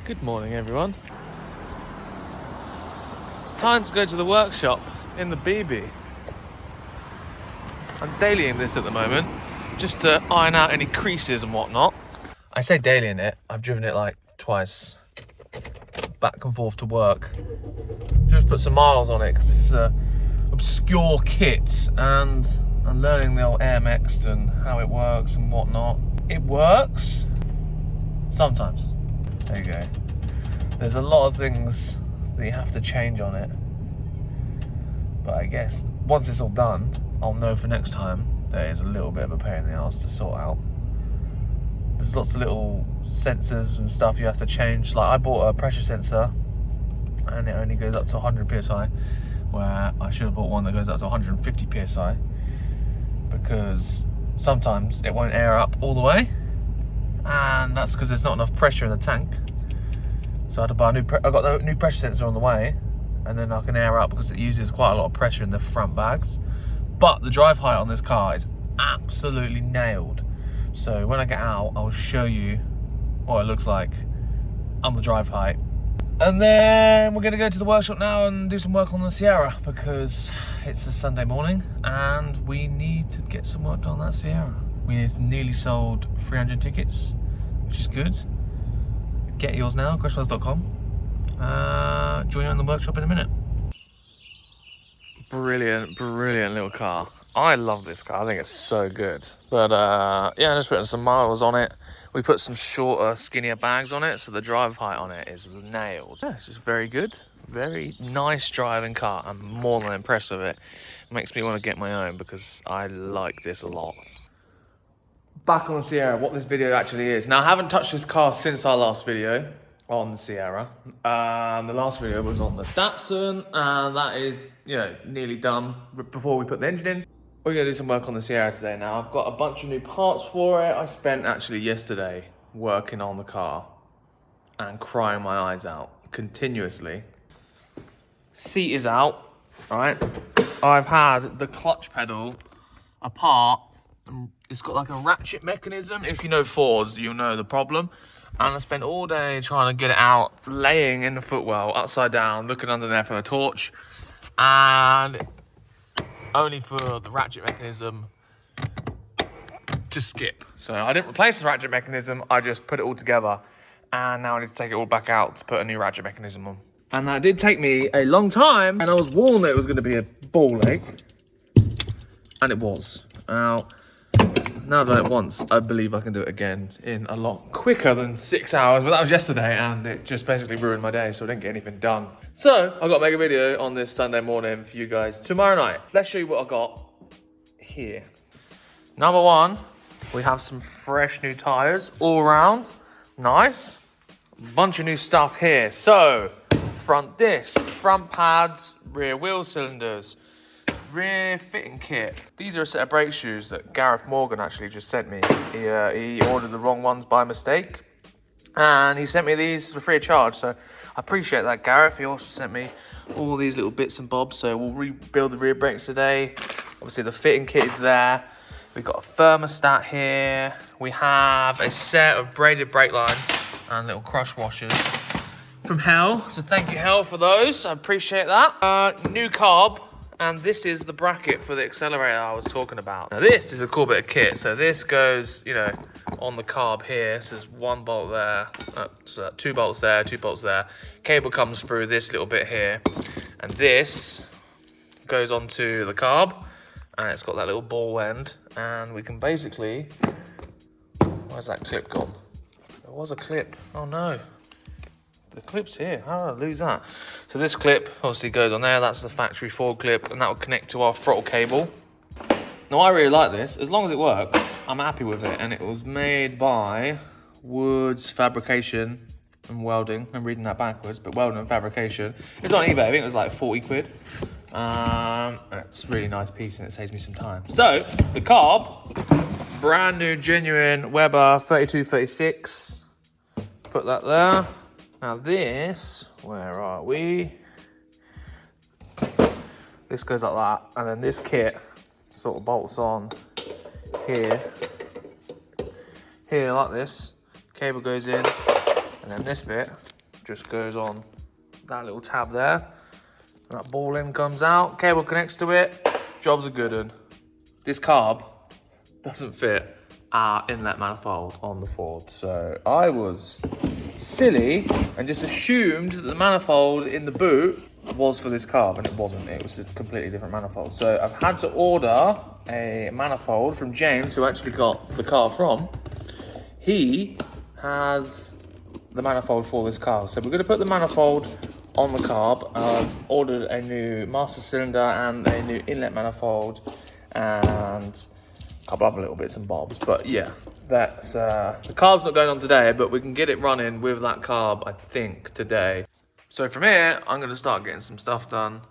Good morning, everyone. It's time to go to the workshop in the BB. I'm dailying this at the moment, just to iron out any creases and whatnot. I say dailying it, I've driven it like twice, back and forth to work. Just put some miles on it, because this is a obscure kit, and I'm learning the old AMX and how it works and whatnot. It works, sometimes. There you go. There's a lot of things that you have to change on it. But I guess once it's all done, I'll know for next time that it's a little bit of a pain in the ass to sort out. There's lots of little sensors and stuff you have to change. Like I bought a pressure sensor and it only goes up to 100 psi, where I should have bought one that goes up to 150 psi, because sometimes it won't air up all the way. And that's because there's not enough pressure in the tank. So I had to buy I got the new pressure sensor on the way, and then I can air up because it uses quite a lot of pressure in the front bags. But the drive height on this car is absolutely nailed. So when I get out, I'll show you what it looks like on the drive height. And then we're gonna go to the workshop now and do some work on the Sierra, because it's a Sunday morning and we need to get some work done on that Sierra. We nearly sold 300 tickets, which is good. Get yours now, crashwells.com. Join you in the workshop in a minute. Brilliant little car. I love this car, I think it's so good. But yeah, just putting some miles on it. We put some shorter, skinnier bags on it, so the drive height on it is nailed. Yeah, it's just very good. Very nice driving car. I'm more than impressed with it. It makes me want to get my own because I like this a lot. Back on the Sierra, what this video actually is. Now, I haven't touched this car since our last video on the Sierra. The last video was on the Datsun, and that is, nearly done before we put the engine in. We're gonna do some work on the Sierra today now. I've got a bunch of new parts for it. I spent actually yesterday working on the car and crying my eyes out continuously. Seat is out, right? I've had the clutch pedal apart. It's got like a ratchet mechanism. If you know Fords, you'll know the problem. And I spent all day trying to get it out, laying in the footwell, upside down, looking under there for a torch. And only for the ratchet mechanism to skip. So I didn't replace the ratchet mechanism, I just put it all together. And now I need to take it all back out to put a new ratchet mechanism on. And that did take me a long time, and I was warned that it was gonna be a ball ache. And it was. Now I've done it once, I believe I can do it again in a lot quicker than 6 hours, but that was yesterday and it just basically ruined my day, so I didn't get anything done. So I've got to make a video on this Sunday morning for you guys tomorrow night. Let's show you what I got here. Number one, we have some fresh new tyres all around. Nice. Bunch of new stuff here. So, front discs, front pads, rear wheel cylinders, rear fitting kit. These are a set of brake shoes that Gareth Morgan actually just sent me. He ordered the wrong ones by mistake, and he sent me these for free of charge, so I appreciate that, Gareth. He also sent me all these little bits and bobs, so we'll rebuild the rear brakes today. Obviously the fitting kit is there. We've got a thermostat here. We have a set of braided brake lines and little crush washers from Hell, so thank you, Hell, for those. I appreciate that. New carb. And this is the bracket for the accelerator I was talking about. Now this is a cool bit of kit. So this goes, on the carb here. So there's one bolt there, so 2 bolts there, 2 bolts there. Cable comes through this little bit here. And this goes onto the carb. And it's got that little ball end. And we can basically, where's that clip gone? There was a clip, oh no. The clip's here, how did I lose that? So this clip obviously goes on there, that's the factory Ford clip, and that will connect to our throttle cable. Now I really like this, as long as it works, I'm happy with it, and it was made by Woods Fabrication and Welding. I'm reading that backwards, but Welding and Fabrication. It's on eBay, I think it was like 40 quid. It's a really nice piece and it saves me some time. So, the carb, brand new genuine Weber 3236. Put that there. Now this, where are we? This goes like that, and then this kit sort of bolts on here like this. Cable goes in, and then this bit just goes on that little tab there. That ball end comes out, cable connects to it, job's a good one. This carb doesn't fit our inlet manifold on the Ford, so I was silly and just assumed that the manifold in the boot was for this carb, and it wasn't. It was a completely different manifold. So I've had to order a manifold from James, who actually got the car from. He has the manifold for this car, so we're going to put the manifold on the carb. I've ordered a new master cylinder and a new inlet manifold and a couple other little bits and bobs. But yeah, that's the carb's not going on today, but we can get it running with that carb, I think, today. So from here, I'm going to start getting some stuff done,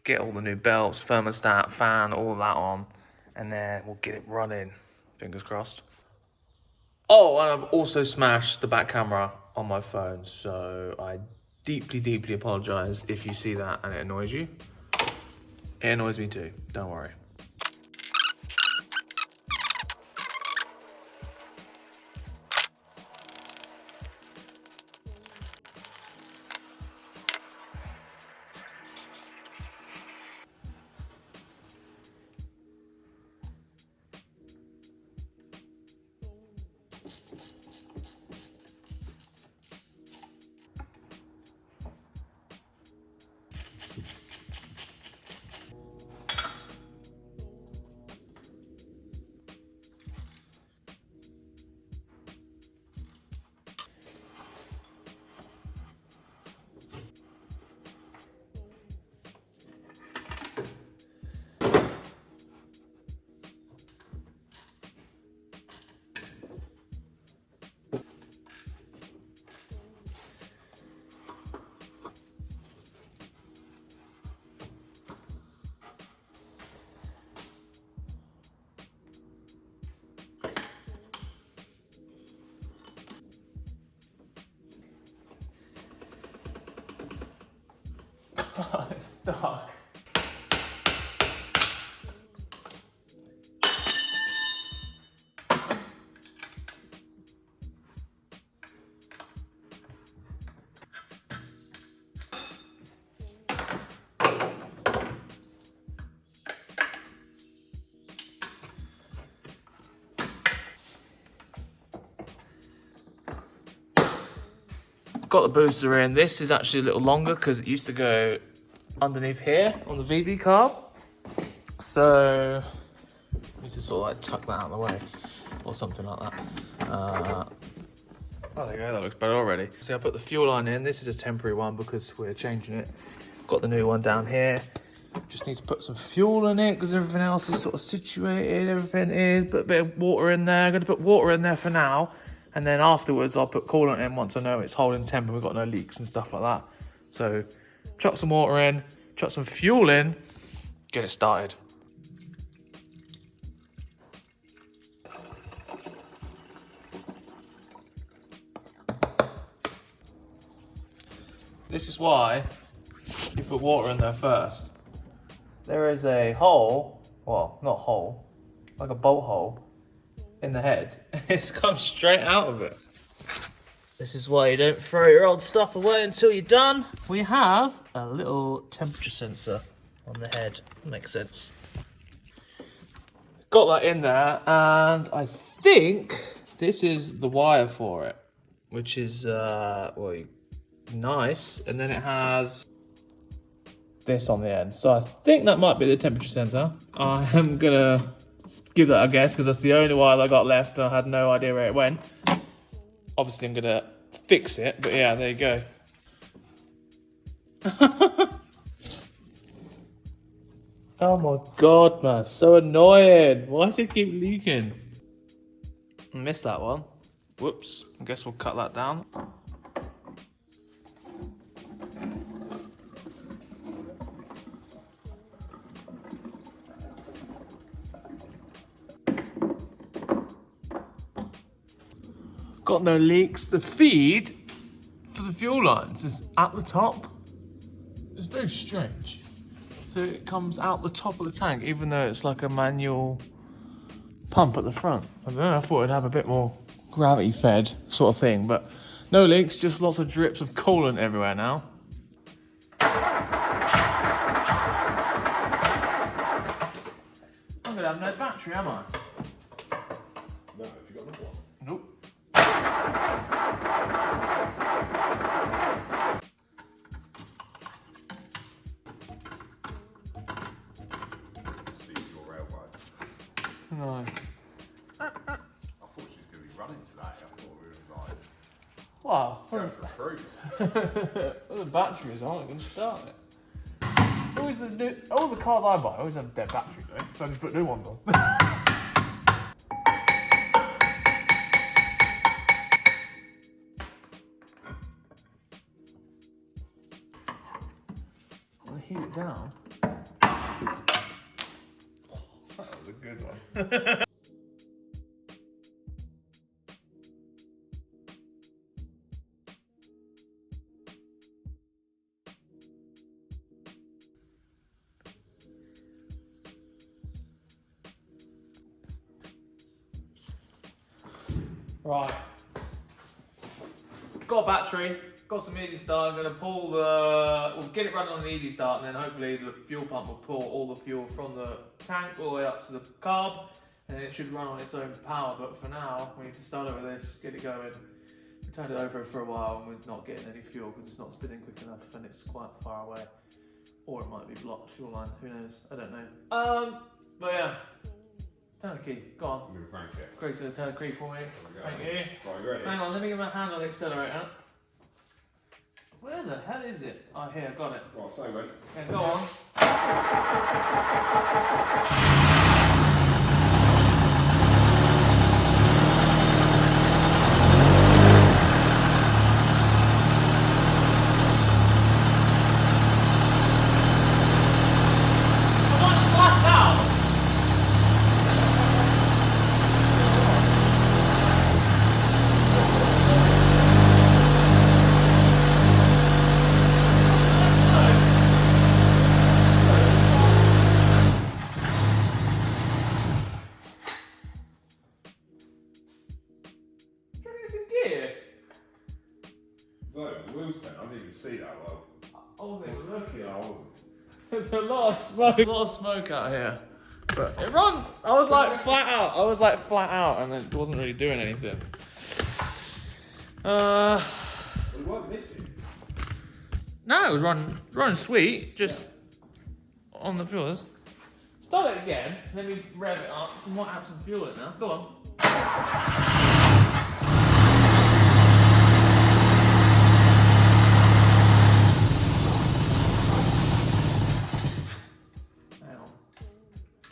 get all the new belts, thermostat, fan, all of that on, and then we'll get it running. Fingers crossed. Oh, and I've also smashed the back camera on my phone, so I deeply, deeply apologise if you see that and it annoys you. It annoys me too, don't worry. It's stuck. Got the booster in. This is actually a little longer because it used to go underneath here on the VD carb. So I need to sort of like tuck that out of the way or something like that. Oh, there you go, that looks better already. See, I put the fuel line in. This is a temporary one because we're changing it. Got the new one down here. Just need to put some fuel in it because everything else is sort of situated. Everything is. Put a bit of water in there. I'm going to put water in there for now. And then afterwards, I'll put coolant in once I know it's holding temp and we've got no leaks and stuff like that. So chuck some water in, chuck some fuel in, get it started. This is why you put water in there first. There is a hole, well, not hole, like a bolt hole in the head. It's come straight out of it. This is why you don't throw your old stuff away until you're done. We have a little temperature sensor on the head. Makes sense. Got that in there, and I think this is the wire for it, which is well, nice. And then it has this on the end. So I think that might be the temperature sensor. I am gonna give that a guess because that's the only wire I got left. I had no idea where it went. Obviously, I'm gonna fix it, but yeah, there you go. Oh my god, man, so annoying. Why does it keep leaking? I missed that one. Whoops, I guess we'll cut that down. Got no leaks. The feed for the fuel lines is at the top. It's very strange. So it comes out the top of the tank, even though it's like a manual pump at the front. I don't know, I thought it'd have a bit more gravity fed sort of thing, but No leaks, just lots of drips of coolant everywhere now. I'm gonna have no battery, am I? No, have you got another one? Nope. See your railway. No. I thought she was going to be running today. I thought we were like Wow. going for a cruise. Well, the batteries aren't going to start it. It's always all the cars I buy always have dead batteries, though. So I just put new ones on. I'm going to heat it down. That was a good one. Right. Got a battery, got some easy start. I'm going to pull we'll get it running on an easy start, and then hopefully the fuel pump will pull all the fuel from the tank all the way up to the carb, and it should run on its own power. But for now, we need to start over this, get it going. We turned it over for a while and we're not getting any fuel because it's not spinning quick enough and it's quite far away. Or it might be blocked fuel line, who knows, I don't know. But yeah. Turn the key, go on. I'm going to crank it. Great, so turn the key for me. Thank you. Right, you ready? Hang on, let me get my hand on the accelerator. Where the hell is it? Oh, here, got it. Right, so mate. Okay, go on. No, the wheels turn. I didn't even see that well. I wasn't even looking. Yeah, I wasn't. There's a lot of smoke out here. But it run. I was like flat out, and it wasn't really doing anything. We weren't missing. No, it was running sweet, just on the fuel. Let's start it again. Let me rev it up. We might have some fuel in it now. Go on.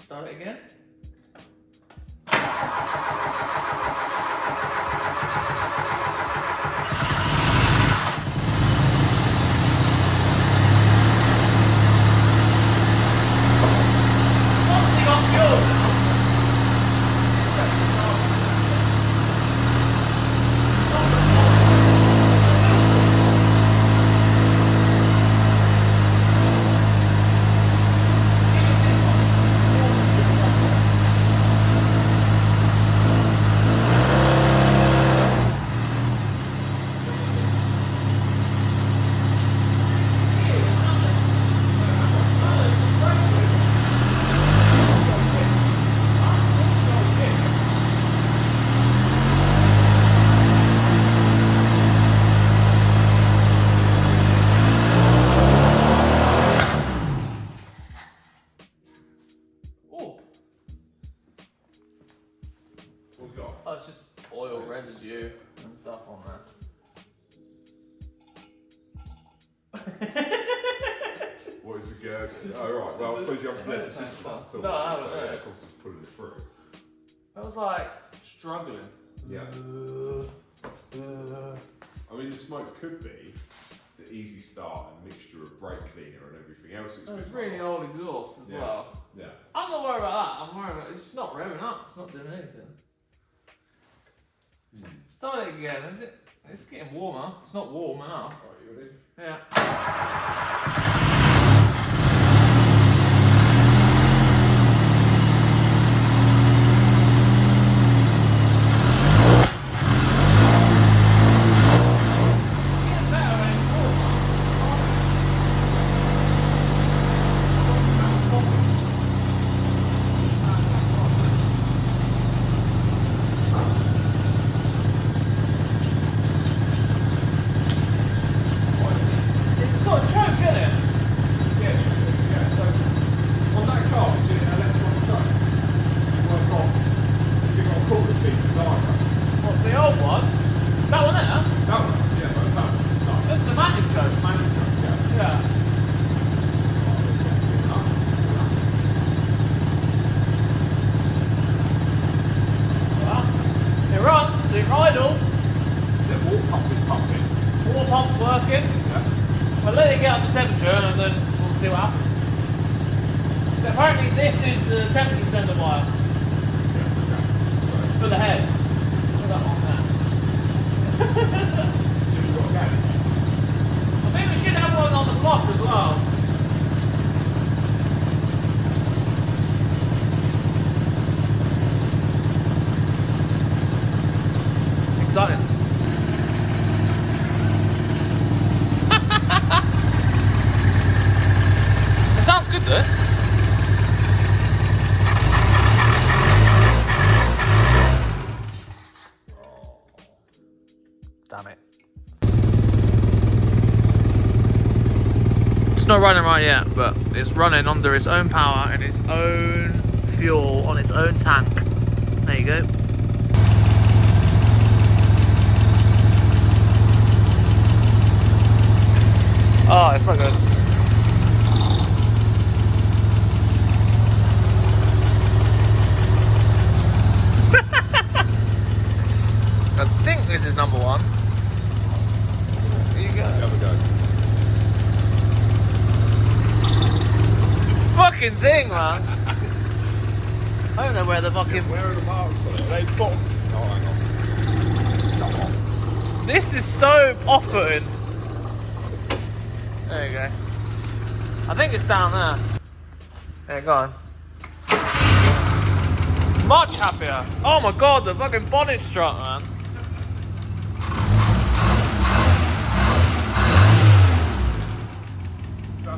Start it again. Oh, it's just oil residue and stuff on there. What is the gurgle? Oh, right. Well, I suppose you haven't let the system up till No, I haven't, so no. yeah, it's obviously pulling it through. I was like struggling. Yeah. I mean, the smoke could be the easy start and mixture of brake cleaner and everything else. It's really old exhaust as well. Yeah. I'm not worried about that. I'm worried about it's not revving up. It's not doing anything. Start it again. Is it? It's getting warmer. It's not warm enough. Right, you ready? Yeah. off working. I'll let it get up to temperature and then we'll see what happens. So apparently this is the temperature sender wire for the head. Put that on there. I think we should have one on the block as well. Exciting. It sounds good though. Damn it. It's not running right yet, but it's running under its own power and its own fuel on its own tank. There you go. Oh, it's so good. I think this is number one. There you go. Have a go. Fucking thing, man. I don't know where the fucking... Where are the marks on it? Are they bottom? Oh, hang on. Come on. This is so off-putting. There you go. I think it's down there. There, go on. Much happier. Oh my god, the fucking bonnet strut, man.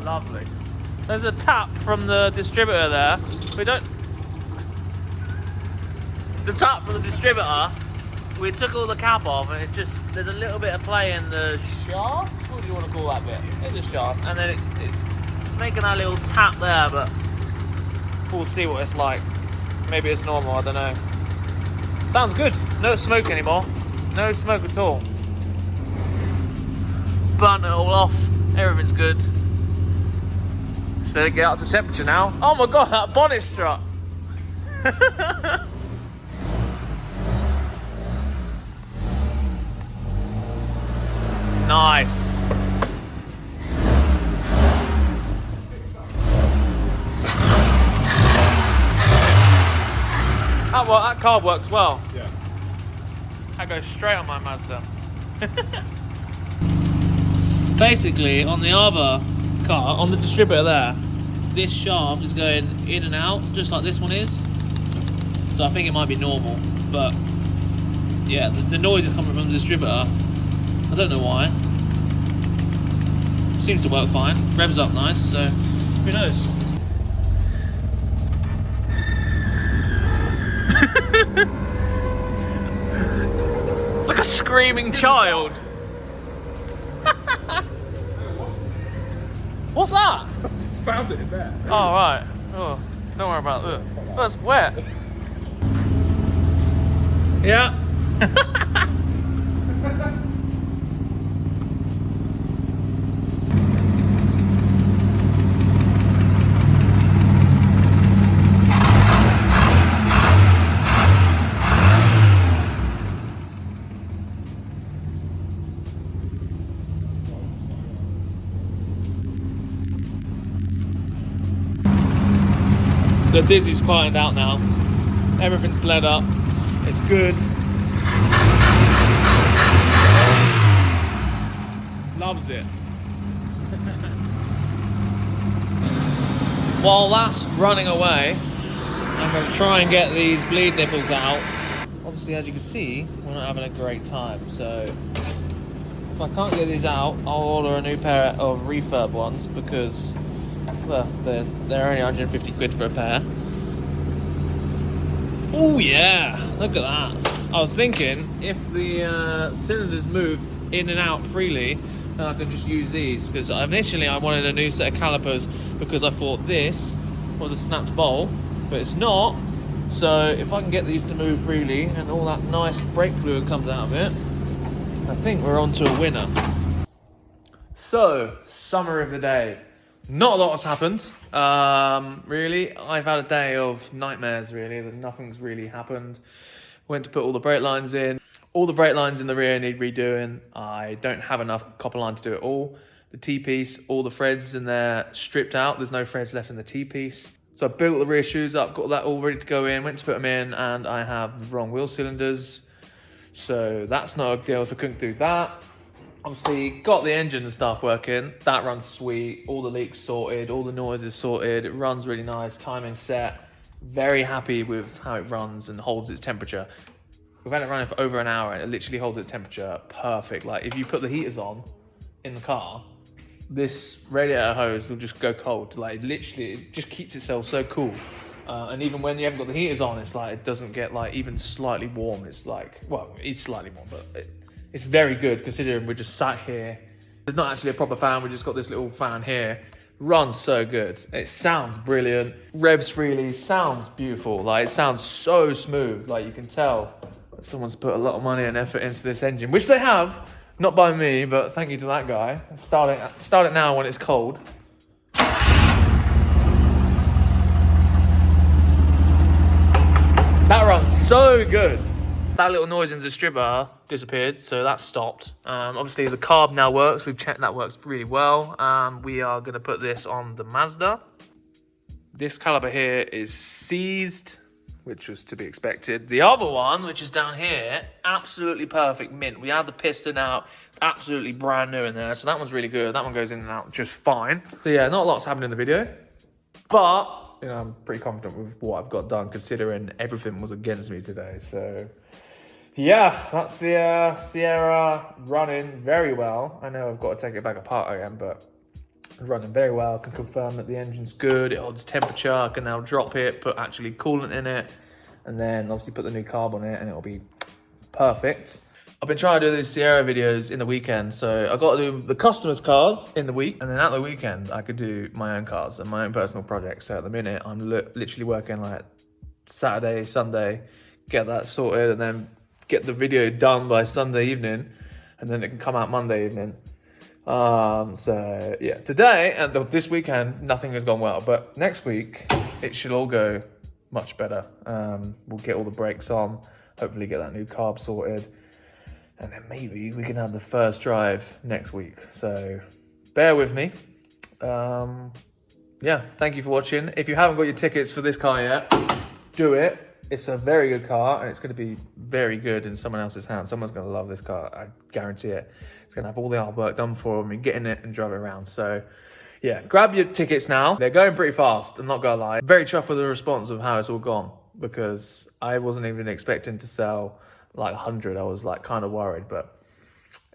Lovely. There's a tap from the distributor there. We don't... The tap from the distributor, we took all the cap off and it just... There's a little bit of play in the shaft? What do you want to call that bit? In the shaft. And then it's making that little tap there, but... We'll see what it's like. Maybe it's normal, I don't know. Sounds good. No smoke anymore. No smoke at all. Burnt it all off. Everything's good. So they get up to temperature now. Oh my god, that bonnet strut. Nice. That carb works well. Yeah. That goes straight on my Mazda. Basically, on the other car, on the distributor there, this shaft is going in and out, just like this one is. So I think it might be normal, but yeah, the noise is coming from the distributor. I don't know why. Seems to work fine. Revs up nice, so who knows? It's like a screaming child. What's that? I just found it in there. Oh, right. Oh, don't worry about it. That's wet. Yeah. The dizzy's quietened out now. Everything's bled up. It's good. Loves it. While that's running away, I'm going to try and get these bleed nipples out. Obviously, as you can see, we're not having a great time. So if I can't get these out, I'll order a new pair of refurb ones because, well, they're only 150 quid for a pair. Oh yeah, look at that. I was thinking if the cylinders move in and out freely, then I can just use these, because initially I wanted a new set of calipers because I thought this was a snapped bolt, but it's not. So if I can get these to move freely and all that nice brake fluid comes out of it, I think we're on to a winner. So, summary of the day. Not a lot has happened, really. I've had a day of nightmares, really. Nothing's really happened. Went to put all the brake lines in. All the brake lines in the rear need redoing. I don't have enough copper line to do it all. The T-piece, all the threads in there stripped out. There's no threads left in the T-piece. So I built the rear shoes up, got that all ready to go in, went to put them in, and I have the wrong wheel cylinders. So that's not a deal, so I couldn't do that. Obviously, got the engine and stuff working. That runs sweet. All the leaks sorted, all the noises sorted. It runs really nice, timing set. Very happy with how it runs and holds its temperature. We've had it running for over an hour and it literally holds its temperature perfect. Like if you put the heaters on in the car, this radiator hose will just go cold. Like literally, it just keeps itself so cool. And even when you haven't got the heaters on, it's like it doesn't get like even slightly warm. It's like, well, it's slightly warm, but it's very good considering we're just sat here. There's not actually a proper fan. We just got this little fan here. Runs so good. It sounds brilliant. Revs freely. Sounds beautiful. Like it sounds so smooth. Like you can tell someone's put a lot of money and effort into this engine, which they have. Not by me, but thank you to that guy. Start it now when it's cold. That runs so good. That little noise in the distributor disappeared, so that stopped. Obviously the carb now works. We've checked that works really well. We are gonna put this on the Mazda. This caliper here is seized, which was to be expected. The other one, which is down here, absolutely perfect mint. We had the piston out. It's absolutely brand new in there, so that one's really good. That one goes in and out just fine. So yeah, not a lot's happened in the video, but you know, I'm pretty confident with what I've got done considering everything was against me today. So yeah, that's the Sierra running very well. I know I've got to take it back apart again, but running very well. I can confirm that the engine's good. It holds temperature. I can now drop it, put actually coolant in it, and then obviously put the new carb on it, and it'll be perfect. I've been trying to do these Sierra videos in the weekend, so I've got to do the customers' cars in the week, and then at the weekend I could do my own cars and my own personal projects. So at the minute I'm literally working like Saturday, Sunday, get that sorted, and then get the video done by Sunday evening, and then it can come out Monday evening. So yeah, today and this weekend nothing has gone well, but next week it should all go much better. We'll get all the brakes on, hopefully get that new carb sorted, and then maybe we can have the first drive next week. So bear with me. Yeah, thank you for watching. If you haven't got your tickets for this car yet, do it. It's a very good car, and it's going to be very good in someone else's hands. Someone's going to love this car, I guarantee it. It's going to have all the hard work done for them and get in it and drive it around. So yeah, grab your tickets now. They're going pretty fast, I'm not going to lie. Very chuffed with the response of how it's all gone, because I wasn't even expecting to sell like 100. I was like kind of worried, but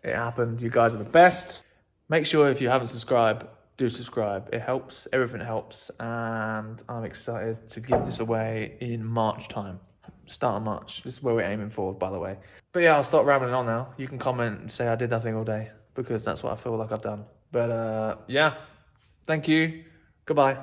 it happened. You guys are the best. Make sure if you haven't subscribed, do subscribe. It helps. Everything helps. And I'm excited to give this away in March time. Start of March. This is where we're aiming for, by the way. But yeah, I'll stop rambling on now. You can comment and say I did nothing all day, because that's what I feel like I've done. But yeah, thank you. Goodbye.